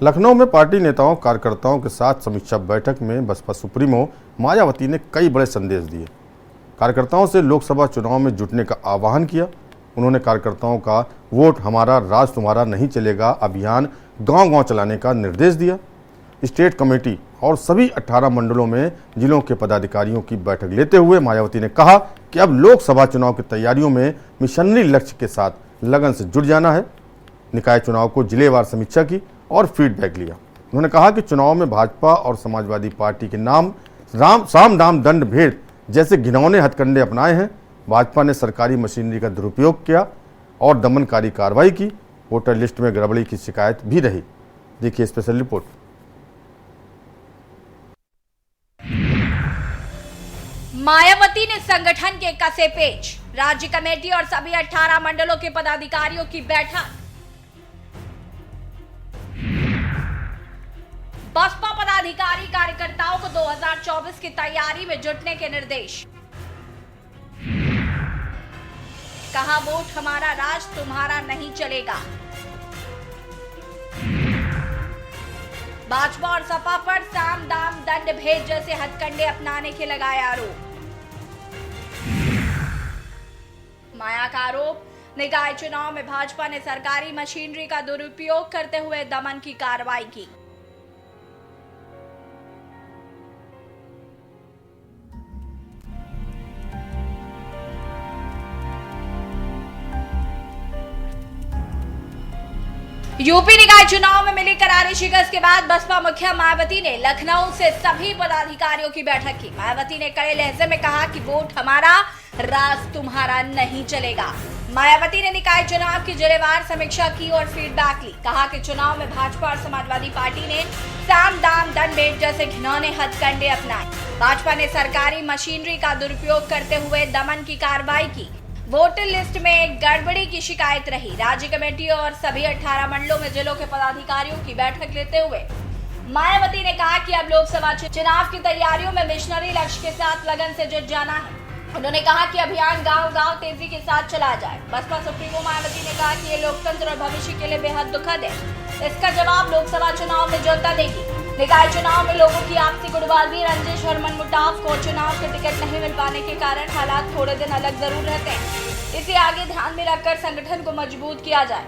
लखनऊ में पार्टी नेताओं कार्यकर्ताओं के साथ समीक्षा बैठक में बसपा सुप्रीमो मायावती ने कई बड़े संदेश दिए। कार्यकर्ताओं से लोकसभा चुनाव में जुटने का आह्वान किया। उन्होंने कार्यकर्ताओं का वोट हमारा राज तुम्हारा नहीं चलेगा अभियान गांव-गांव चलाने का निर्देश दिया। स्टेट कमेटी और सभी 18 मंडलों में जिलों के पदाधिकारियों की बैठक लेते हुए मायावती ने कहा कि अब लोकसभा चुनाव की तैयारियों में मिशनरी लक्ष्य के साथ लगन से जुट जाना है। निकाय चुनाव को जिलेवार समीक्षा की और फीडबैक लिया। उन्होंने कहा कि चुनाव में भाजपा और समाजवादी पार्टी के नाम साम दाम दंड भेद जैसे घिनौने हथकंडे अपनाए हैं। भाजपा ने सरकारी मशीनरी का दुरुपयोग किया और दमनकारी कार्रवाई की। वोटर लिस्ट में गड़बड़ी की शिकायत भी रही। देखिए स्पेशल रिपोर्ट। मायावती ने संगठन के कसे पेच, राज्य कमेटी और सभी 18 मंडलों के पदाधिकारियों की बैठक। बसपा पदाधिकारी कार्यकर्ताओं को 2024 की तैयारी में जुटने के निर्देश। कहा वोट हमारा राज तुम्हारा नहीं चलेगा। भाजपा और सपा पर साम दाम दंड भेद जैसे हथकंडे अपनाने के लगाए आरोप। माया का आरोप, निकाय चुनाव में भाजपा ने सरकारी मशीनरी का दुरुपयोग करते हुए दमन की कार्रवाई की। यूपी निकाय चुनाव में मिली करारी शिकस्त के बाद बसपा मुखिया मायावती ने लखनऊ से सभी पदाधिकारियों की बैठक की। मायावती ने कड़े लहजे में कहा कि वोट हमारा राज तुम्हारा नहीं चलेगा। मायावती ने निकाय चुनाव की जिलेवार समीक्षा की और फीडबैक ली। कहा कि चुनाव में भाजपा और समाजवादी पार्टी ने साम दाम दंड भेद जैसे घिनौने हथकंडे अपनाए। भाजपा ने सरकारी मशीनरी का दुरुपयोग करते हुए दमन की कार्रवाई की। वोटर लिस्ट में गड़बड़ी की शिकायत रही। राज्य कमेटी और सभी 18 मंडलों में जिलों के पदाधिकारियों की बैठक लेते हुए मायावती ने कहा कि अब लोकसभा चुनाव की तैयारियों में मिशनरी लक्ष्य के साथ लगन से जुट जाना है। उन्होंने कहा कि अभियान गांव-गांव तेजी के साथ चलाया जाए। बसपा सुप्रीमो मायावती ने कहा कि ये लोकतंत्र और भविष्य के लिए बेहद दुखद है। इसका जवाब लोकसभा चुनाव में जनता देगी। निकाय चुनाव में लोगों की आपसी गुटबाजी, रंजिश और मनमुटाव को चुनाव के टिकट नहीं मिल पाने के कारण हालात थोड़े दिन अलग जरूर रहते हैं। इसे आगे ध्यान में रखकर संगठन को मजबूत किया जाए।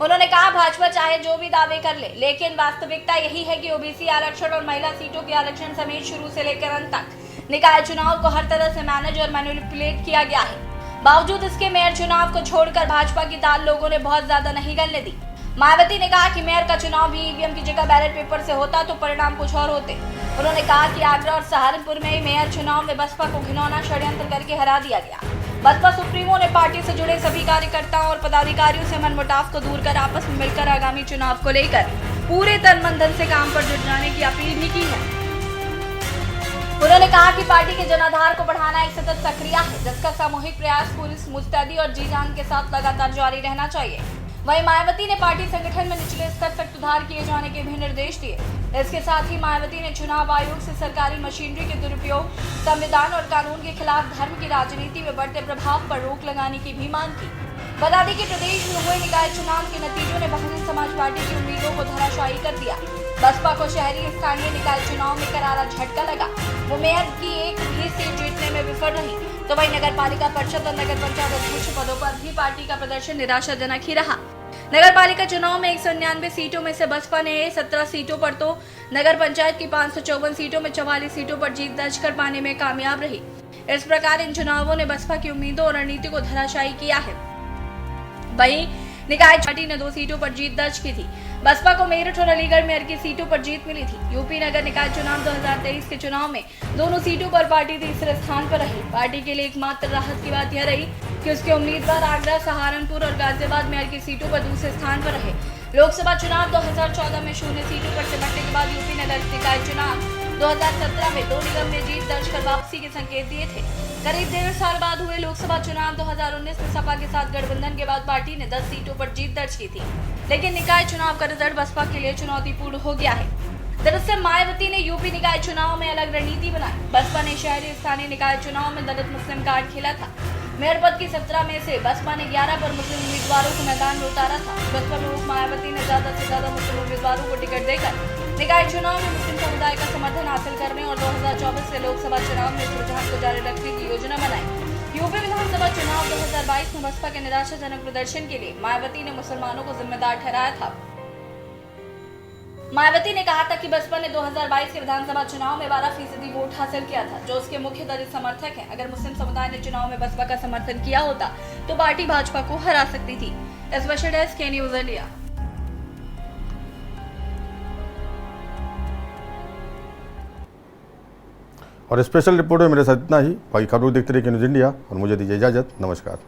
उन्होंने कहा भाजपा चाहे जो भी दावे कर ले, लेकिन वास्तविकता यही है कि ओबीसी आरक्षण और महिला सीटों के आरक्षण समेत शुरू से लेकर अंत तक निकाय चुनाव को हर तरह से मैनेज और मैनिपुलेट किया गया है। बावजूद इसके मेयर चुनाव को छोड़कर भाजपा की दाल लोगों ने बहुत ज्यादा नहीं गलने दी। मायावती ने कहा कि मेयर का चुनाव भी ईवीएम की जगह बैलेट पेपर से होता तो परिणाम कुछ और होते। उन्होंने कहा कि आगरा और सहारनपुर में ही मेयर चुनाव में बसपा को घिनौना षड्यंत्र करके हरा दिया गया। बसपा सुप्रीमो ने पार्टी से जुड़े सभी कार्यकर्ताओं और पदाधिकारियों से मनमुटाव को दूर कर आपस में मिलकर आगामी चुनाव को लेकर पूरे तन मन धन से काम पर जुट जाने की अपील भी की है। उन्होंने कहा कि पार्टी के जनाधार को बढ़ाना एक सतत प्रक्रिया है, जिसका सामूहिक प्रयास पूरी मुस्तैदी और जी जान के साथ लगातार जारी रहना चाहिए। वहीं मायावती ने पार्टी संगठन में निचले स्तर तक सुधार किए जाने के भी निर्देश दिए। इसके साथ ही मायावती ने चुनाव आयोग से सरकारी मशीनरी के दुरुपयोग, संविधान और कानून के खिलाफ धर्म की राजनीति में बढ़ते प्रभाव पर रोक लगाने की भी मांग की। बता दें कि प्रदेश में हुए निकाय चुनाव के नतीजों ने बहुजन समाज पार्टी की उम्मीदों को धराशायी कर दिया। बसपा को शहरी स्थानीय निकाय चुनाव में करारा झटका लगा। वो मेयर की एक भी सीट जीतने में विफल रही, तो वही नगर पालिका परिषद और नगर पंचायत अध्यक्ष पदों पर भी पार्टी का प्रदर्शन निराशाजनक ही रहा। नगर पालिका चुनाव में 199 सीटों में से बसपा ने 17 सीटों पर तो नगर पंचायत की 554 सीटों में 44 सीटों पर जीत दर्ज कर पाने में कामयाब रही। इस प्रकार इन चुनावों ने बसपा की उम्मीदों और रणनीति को धराशायी किया है। वहीं निकाय पार्टी ने 2 सीटों पर जीत दर्ज की थी। बसपा को मेरठ और अलीगढ़ मेयर की सीटों पर जीत मिली थी। यूपी नगर निकाय चुनाव 2023 के चुनाव में दोनों सीटों पर पार्टी तीसरे स्थान पर रही। पार्टी के लिए एकमात्र राहत की बात यह रही कि उसके उम्मीदवार आगरा, सहारनपुर और गाजियाबाद मेयर की सीटों पर दूसरे स्थान पर रहे। लोकसभा चुनाव 2014 में 0 सीटों पर सिमटने के बाद यूपी नगर निकाय चुनाव 2017 में 2 निगम में जीत दर्ज कर वापसी के संकेत दिए थे। करीब 1.5 साल बाद हुए लोकसभा चुनाव 2019 में सपा के साथ गठबंधन के बाद पार्टी ने 10 सीटों पर जीत दर्ज की थी, लेकिन निकाय चुनाव का रिजल्ट बसपा के लिए चुनौतीपूर्ण हो गया है। दरअसल मायावती ने यूपी निकाय चुनाव में अलग रणनीति बनाई। बसपा ने शहरी स्थानीय निकाय चुनाव में दलित मुस्लिम कार्ड खेला था। मेयर पद की 17 में से बसपा ने 11 पर मुस्लिम उम्मीदवारों को मैदान में उतारा था। बसपा प्रमुख मायावती ने ज्यादा से ज्यादा मुस्लिम उम्मीदवारों को टिकट देकर निकाय चुनाव में मुस्लिम समुदाय का समर्थन हासिल करने और 2024 के लोकसभा चुनाव में इस रुझान को जारी रखने की योजना बनाई। यूपी विधानसभा चुनाव 2022 में बसपा के निराशाजनक प्रदर्शन के लिए मायावती ने मुसलमानों को जिम्मेदार ठहराया था। मायावती ने कहा था कि बसपा ने 2022 के विधानसभा चुनाव में 12% वोट हासिल किया था, जो उसके मुख्य दलित समर्थक हैं। अगर मुस्लिम समुदाय ने चुनाव में बसपा का समर्थन किया होता तो पार्टी भाजपा को हरा सकती थी। स्पेशल डेस्क के न्यूज इंडिया। और स्पेशल रिपोर्ट में मेरे साथ इतना ही। बाकी खबरों देखते रहिए न्यूज़ इंडिया और मुझे दीजिए इजाजत। नमस्कार।